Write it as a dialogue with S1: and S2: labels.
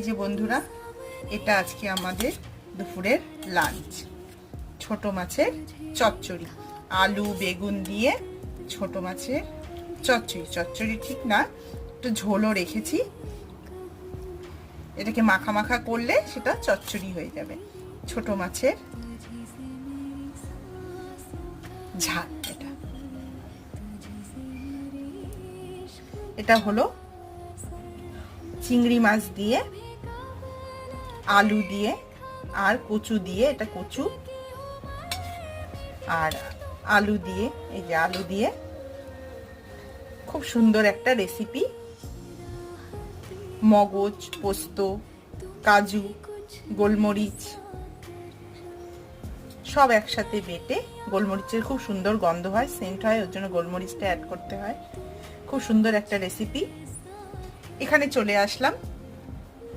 S1: যে বন্ধুরা, এটা আজকে আমাদের দুপুরের লাঞ্চ। ছোট মাছের চচ্চড়ি, আলু বেগুন দিয়ে ছোট মাছের চচ্চড়ি। চচ্চড়ি ঠিক না, একটু ঝোলও রেখেছি। এটাকে মাখা মাখা করলে সেটা চচ্চড়ি হয়ে যাবে। ছোট মাছের ঝাল। এটা হলো চিংড়ি মাছ দিয়ে, আলু দিয়ে আর কচু দিয়ে, এটা কচু আর আলু দিয়ে, এই যে আলু দিয়ে খুব সুন্দর একটা রেসিপি। মগজ, পোস্ত, কাজু, গোলমরিচ সব একসাথে বেটে, গোলমরিচের খুব সুন্দর গন্ধ হয়, সেন্ট হয়, ওর জন্য গোলমরিচটা অ্যাড করতে হয়। খুব সুন্দর একটা রেসিপি। এখানে চলে আসলাম